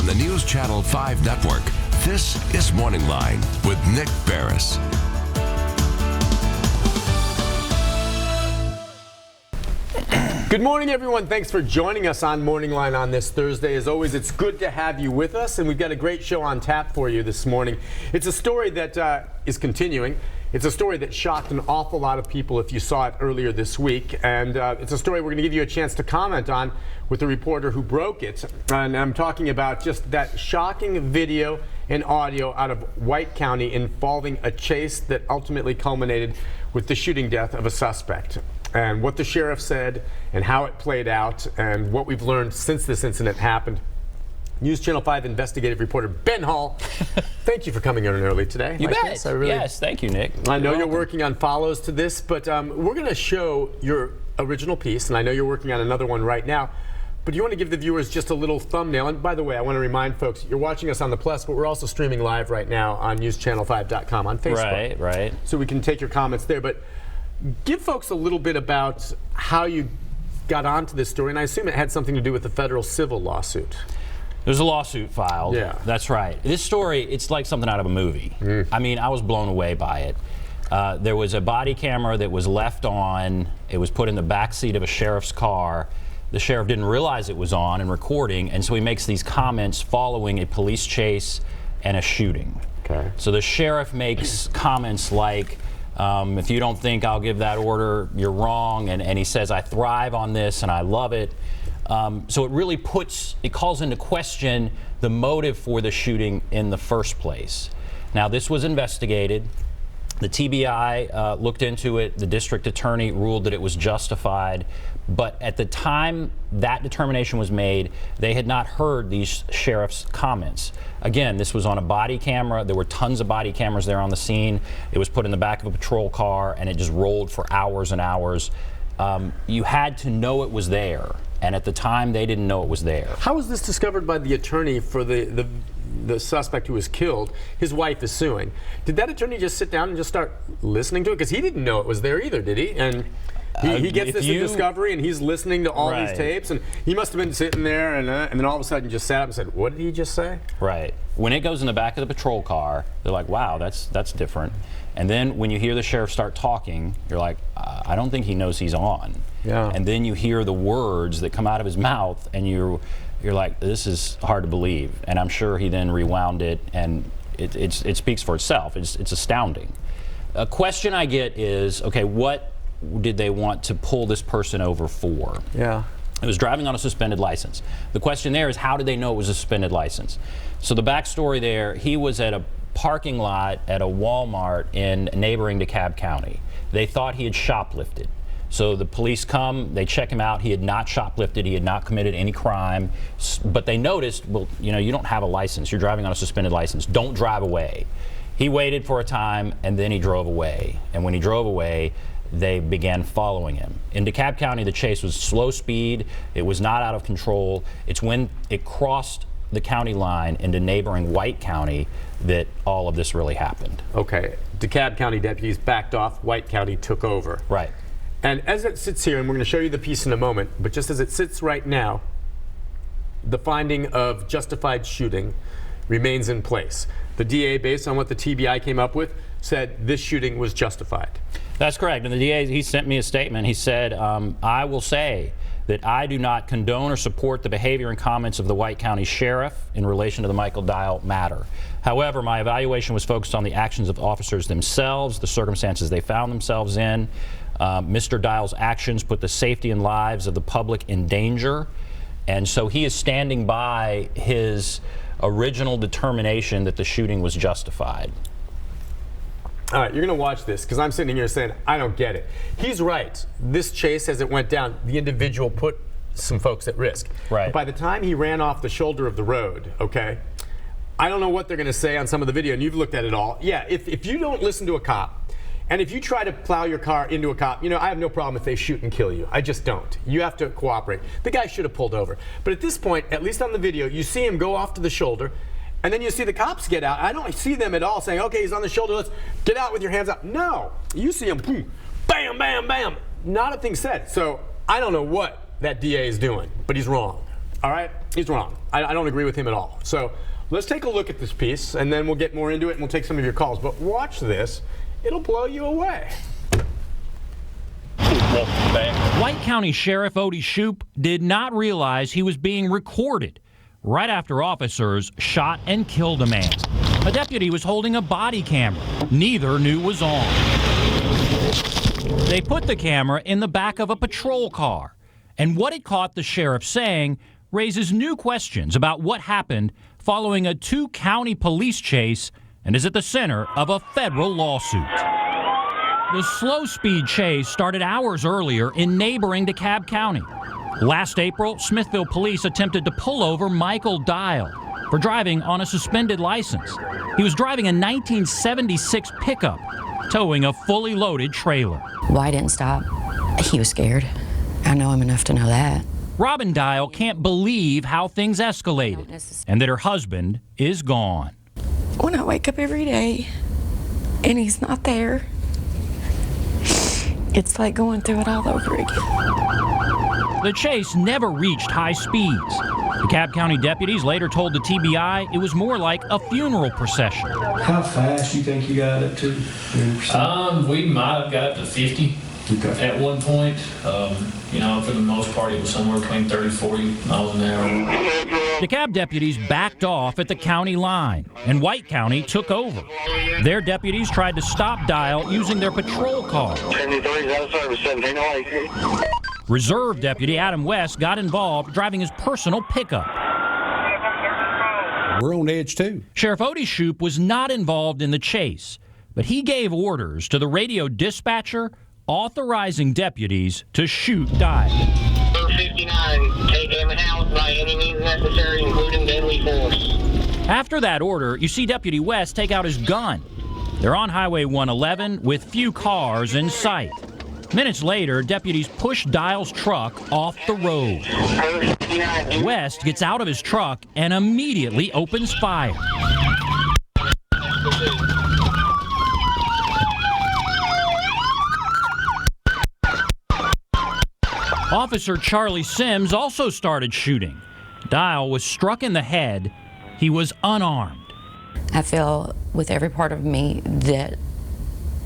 on the News Channel 5 network. This is MorningLine with Nick Beres. Good morning, everyone. Thanks for joining us on MorningLine on this Thursday. As always, it's good to have you with us, and we've got a great show on tap for you this morning. It's a story that is continuing. It's a story that shocked an awful lot of people if you saw it earlier this week, and it's a story we're going to give you a chance to comment on with the reporter who broke it. And I'm talking about just that shocking video and audio out of White County involving a chase that ultimately culminated with the shooting death of a suspect. And what the sheriff said and how it played out and what we've learned since this incident happened. News Channel 5 investigative reporter Ben Hall, thank you for coming in early today. You bet. Yes, thank you, Nick. I know you're working on follows to this, but we're going to show your original piece, and I know you're working on another one right now. But you want to give the viewers just a little thumbnail. And by the way, I want to remind folks, you're watching us on the Plus, but we're also streaming live right now on newschannel5.com on Facebook. Right. So we can take your comments there. But give folks a little bit about how you got onto this story, and I assume it had something to do with the federal civil lawsuit. There's a lawsuit filed. Yeah. That's right. This story, it's like something out of a movie. I mean, I was blown away by it. There was a body camera that was left on. It was put in the back seat of a sheriff's car. The sheriff didn't realize it was on and recording, and so he makes these comments following a police chase and a shooting. Okay. So the sheriff makes comments like, if you don't think I'll give that order, you're wrong. And he says, I thrive on this and I love it. So it really calls into question the motive for the shooting in the first place. Now, this was investigated. The TBI looked into it. The district attorney ruled that it was justified. But at the time that determination was made, they had not heard these sheriff's comments. Again, this was on a body camera. There were tons of body cameras there on the scene. It was put in the back of a patrol car, and it just rolled for hours and hours. You had to know it was there. And at the time, they didn't know it was there. How was this discovered by the attorney for the suspect who was killed? His wife is suing. Did that attorney just sit down and just start listening to it? Because he didn't know it was there either, did he? And he gets this in discovery, and he's listening to all these tapes, and he must have been sitting there, and then all of a sudden just sat up and said, what did he just say? Right. When it goes in the back of the patrol car, they're like, wow, that's different. And then when you hear the sheriff start talking, you're like, I don't think he knows he's on. Yeah. And then you hear the words that come out of his mouth, and you're like, this is hard to believe. And I'm sure he then rewound it, and it speaks for itself. It's astounding. A question I get is, okay, what did they want to pull this person over for? Yeah. It was driving on a suspended license. The question there is, how did they know it was a suspended license? So the backstory there, he was at a parking lot at a Walmart in neighboring DeKalb County. They thought he had shoplifted. So the police come, they check him out. He had not shoplifted, he had not committed any crime, but they noticed, well, you don't have a license. You're driving on a suspended license. Don't drive away. He waited for a time, and then he drove away. And when he drove away, they began following him. In DeKalb County, the chase was slow speed. It was not out of control. It's when it crossed the county line into neighboring White County that all of this really happened. Okay. DeKalb County deputies backed off. White County took over. Right. And as it sits here, and we're going to show you the piece in a moment, but just as it sits right now, the finding of justified shooting remains in place. The DA, based on what the TBI came up with, said this shooting was justified. That's correct. And the DA, he sent me a statement. He said, I will say that I do not condone or support the behavior and comments of the White County Sheriff in relation to the Michael Dial matter. However, my evaluation was focused on the actions of officers themselves, the circumstances they found themselves in. Mr. Dial's actions put the safety and lives of the public in danger. And so he is standing by his original determination that the shooting was justified. All right, you're going to watch this because I'm sitting here saying, I don't get it. He's right. This chase, as it went down, the individual put some folks at risk. Right. But by the time he ran off the shoulder of the road, okay, I don't know what they're going to say on some of the video, and you've looked at it all. Yeah, if you don't listen to a cop, and if you try to plow your car into a cop, I have no problem if they shoot and kill you. I just don't. You have to cooperate. The guy should have pulled over. But at this point, at least on the video, you see him go off to the shoulder, and then you see the cops get out. I don't see them at all saying, okay, he's on the shoulder, let's get out with your hands up. No, you see him, boom, bam, bam, bam. Not a thing said. So I don't know what that DA is doing, but he's wrong. all right? He's wrong. I don't agree with him at all. So let's take a look at this piece, and then we'll get more into it, and we'll take some of your calls. But watch this. It'll blow you away. White County Sheriff Odie Shoup did not realize he was being recorded right after officers shot and killed a man. A deputy was holding a body camera. Neither knew was on. They put the camera in the back of a patrol car, and what it caught the sheriff saying raises new questions about what happened following a 2-county police chase and is at the center of a federal lawsuit. The slow-speed chase started hours earlier in neighboring DeKalb County. Last April, Smithville police attempted to pull over Michael Dial for driving on a suspended license. He was driving a 1976 pickup, towing a fully loaded trailer. Why didn't stop? He was scared. I know him enough to know that. Robin Dial can't believe how things escalated and that her husband is gone. When I wake up every day and he's not there, it's like going through it all over again. The chase never reached high speeds. DeKalb County deputies later told the TBI it was more like a funeral procession. How fast you think you got it to? We might have got up to 50 at one point. For the most part, it was somewhere between 30 and 40 miles an hour. DeKalb deputies backed off at the county line, and White County took over. Their deputies tried to stop Dial using their patrol car. 73 is out of service, 1708. Reserve Deputy Adam West got involved driving his personal pickup. We're on edge, too. Sheriff Odie Shoup was not involved in the chase, but he gave orders to the radio dispatcher authorizing deputies to shoot Dial. 59, take him out by any means necessary, including deadly force. After that order, you see Deputy West take out his gun. They're on Highway 111 with few cars in sight. Minutes later, deputies push Dial's truck off the road. West gets out of his truck and immediately opens fire. Officer Charlie Sims also started shooting. Dial was struck in the head. He was unarmed. I feel with every part of me that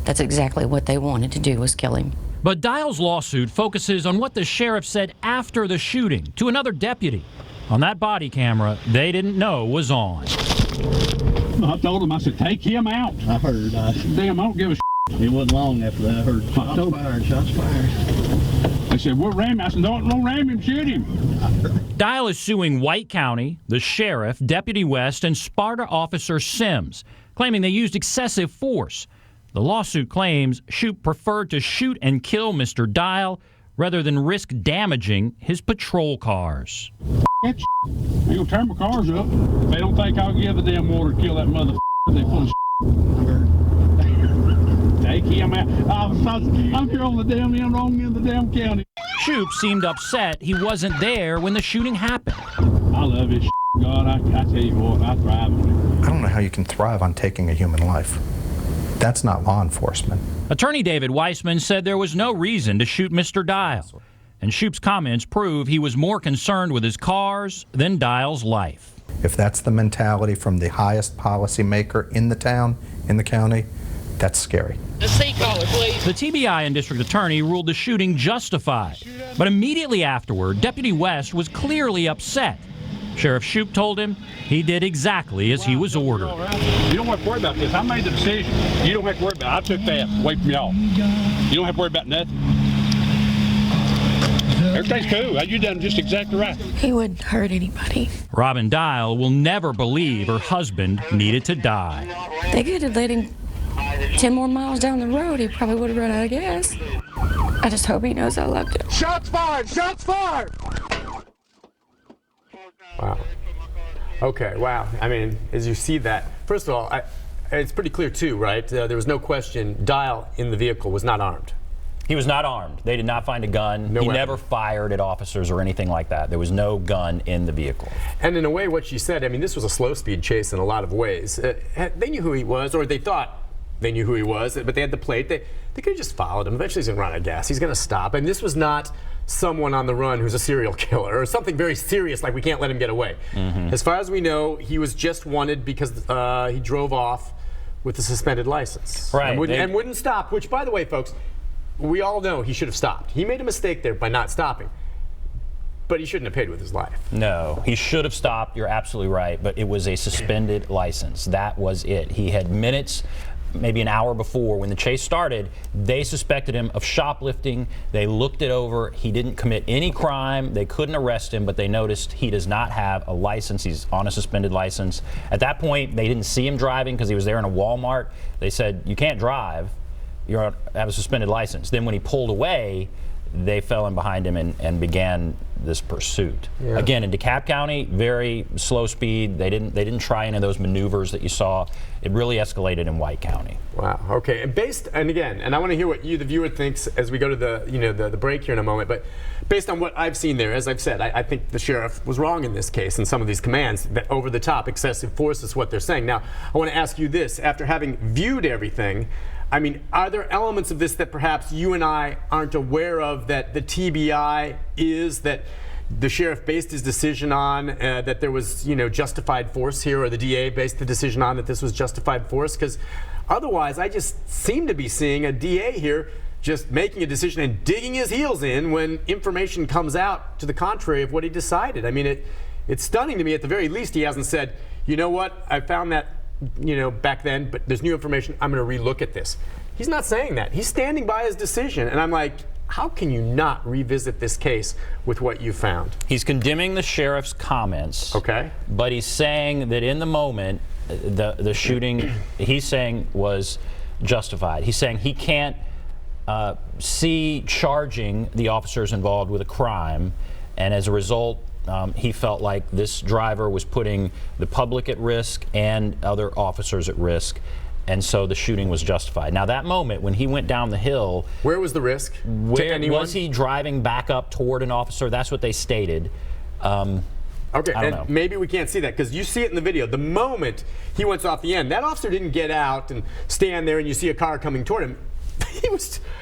that's exactly what they wanted to do, was kill him. But Dial's lawsuit focuses on what the sheriff said after the shooting to another deputy. On that body camera, they didn't know was on. I told him, I said, take him out. I heard. Damn, I don't give a It wasn't long after that I heard shots fired. They said, we'll ram him. I said, don't ram him, shoot him. Dial is suing White County, the sheriff, Deputy West, and Sparta Officer Sims, claiming they used excessive force. The lawsuit claims Shoup preferred to shoot and kill Mr. Dial rather than risk damaging his patrol cars. Ain't gonna tear my cars up. If they don't think I'll give the damn water to kill that mother, they full of Take him out. I'm here on the damn end, wrong end of the damn county. Shoup seemed upset he wasn't there when the shooting happened. I love this God, I tell you what, I thrive on it. I don't know how you can thrive on taking a human life. That's not law enforcement. Attorney David Weissman said there was no reason to shoot Mr. Dial, and Shoup's comments prove he was more concerned with his cars than Dial's life. If that's the mentality from the highest policymaker in the town, in the county, that's scary. The seat caller, please. The TBI and district attorney ruled the shooting justified, but immediately afterward, Deputy West was clearly upset. Sheriff Shoup told him he did exactly as he was ordered. You don't have to worry about this. I made the decision. You don't have to worry about it. I took that away from y'all. You don't have to worry about nothing. Everything's cool. You done just exactly right. He wouldn't hurt anybody. Robin Dial will never believe her husband needed to die. They could have let him 10 more miles down the road. He probably would have run out of gas. I just hope he knows I loved him. Shots fired! Shots fired! Wow. Okay, wow. I mean, as you see that, first of all, it's pretty clear too, right? There was no question Dial in the vehicle was not armed. He was not armed. They did not find a gun. No he weapon. never fired at officers or anything like that. There was no gun in the vehicle. And in a way, what she said, I mean, this was a slow-speed chase in a lot of ways. They knew who he was, or they thought They knew who he was, but they had the plate. They could have just followed him. Eventually he's going to run out of gas. He's going to stop. And this was not someone on the run who's a serial killer or something very serious like we can't let him get away. As far as we know, he was just wanted because he drove off with a suspended license. Right. And wouldn't stop, which, by the way, folks, we all know he should have stopped. He made a mistake there by not stopping. But he shouldn't have paid with his life. No, he should have stopped. You're absolutely right. But it was a suspended license. That was it. He had minutes, maybe an hour before, when the chase started, they suspected him of shoplifting. They looked it over. He didn't commit any crime. They couldn't arrest him, but they noticed he does not have a license. He's on a suspended license. At that point, they didn't see him driving because he was there in a Walmart. They said, you can't drive. You have a suspended license. Then when he pulled away, they fell in behind him and began this pursuit. Yeah. Again, in DeKalb County, very slow speed. They didn't try any of those maneuvers that you saw. It really escalated in White County. Wow. Okay. And I want to hear what you, the viewer, thinks as we go to the break here in a moment. But based on what I've seen there, as I've said, I think the sheriff was wrong in this case. And some of these commands, that over the top, excessive force is what they're saying. Now, I want to ask you this: after having viewed everything, I mean, are there elements of this that perhaps you and I aren't aware of that the TBI is, that the sheriff based his decision on, that there was, justified force here, or the DA based the decision on that this was justified force? Because otherwise, I just seem to be seeing a DA here just making a decision and digging his heels in when information comes out to the contrary of what he decided. I mean, it's stunning to me. At the very least, he hasn't said, you know what, I found that back then, but there's new information, I'm going to relook at this. He's not saying that. He's standing by his decision. And I'm like, how can you not revisit this case with what you found? He's condemning the sheriff's comments. Okay. But he's saying that in the moment, the shooting, he's saying, was justified. He's saying he can't see charging the officers involved with a crime, and as a result, he felt like this driver was putting the public at risk and other officers at risk, and so the shooting was justified. Now, that moment when he went down the hill, where was the risk? Where was he driving back up toward an officer? That's what they stated. Okay, and maybe we can't see that because you see it in the video. The moment he went off the end, that officer didn't get out and stand there and you see a car coming toward him.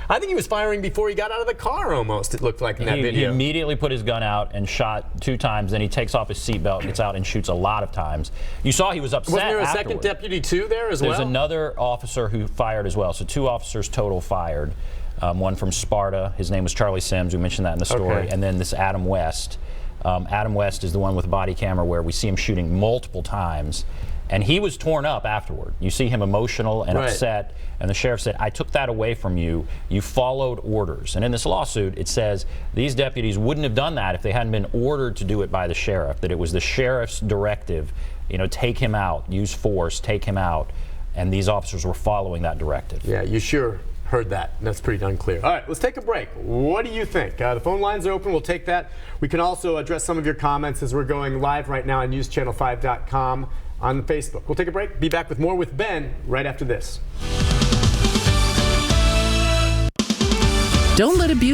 I think he was firing before he got out of the car almost, it looked like in that video. He immediately put his gun out and shot 2 times, then he takes off his seatbelt, gets out and shoots a lot of times. You saw he was upset. Wasn't there a afterward. second deputy too there as well? There's another officer who fired as well, so 2 officers total fired. One from Sparta, his name was Charlie Sims, we mentioned that in the story, and then this Adam West. Adam West is the one with the body camera where we see him shooting multiple times. And he was torn up afterward. You see him emotional and upset, and the sheriff said, I took that away from you. You followed orders. And in this lawsuit, it says these deputies wouldn't have done that if they hadn't been ordered to do it by the sheriff, that it was the sheriff's directive, take him out, use force, take him out, and these officers were following that directive. Yeah, you sure heard that. That's pretty darn clear. All right, let's take a break. What do you think? The phone lines are open. We'll take that. We can also address some of your comments as we're going live right now on newschannel5.com. on Facebook. We'll take a break. Be back with more with Ben right after this. Don't let abuse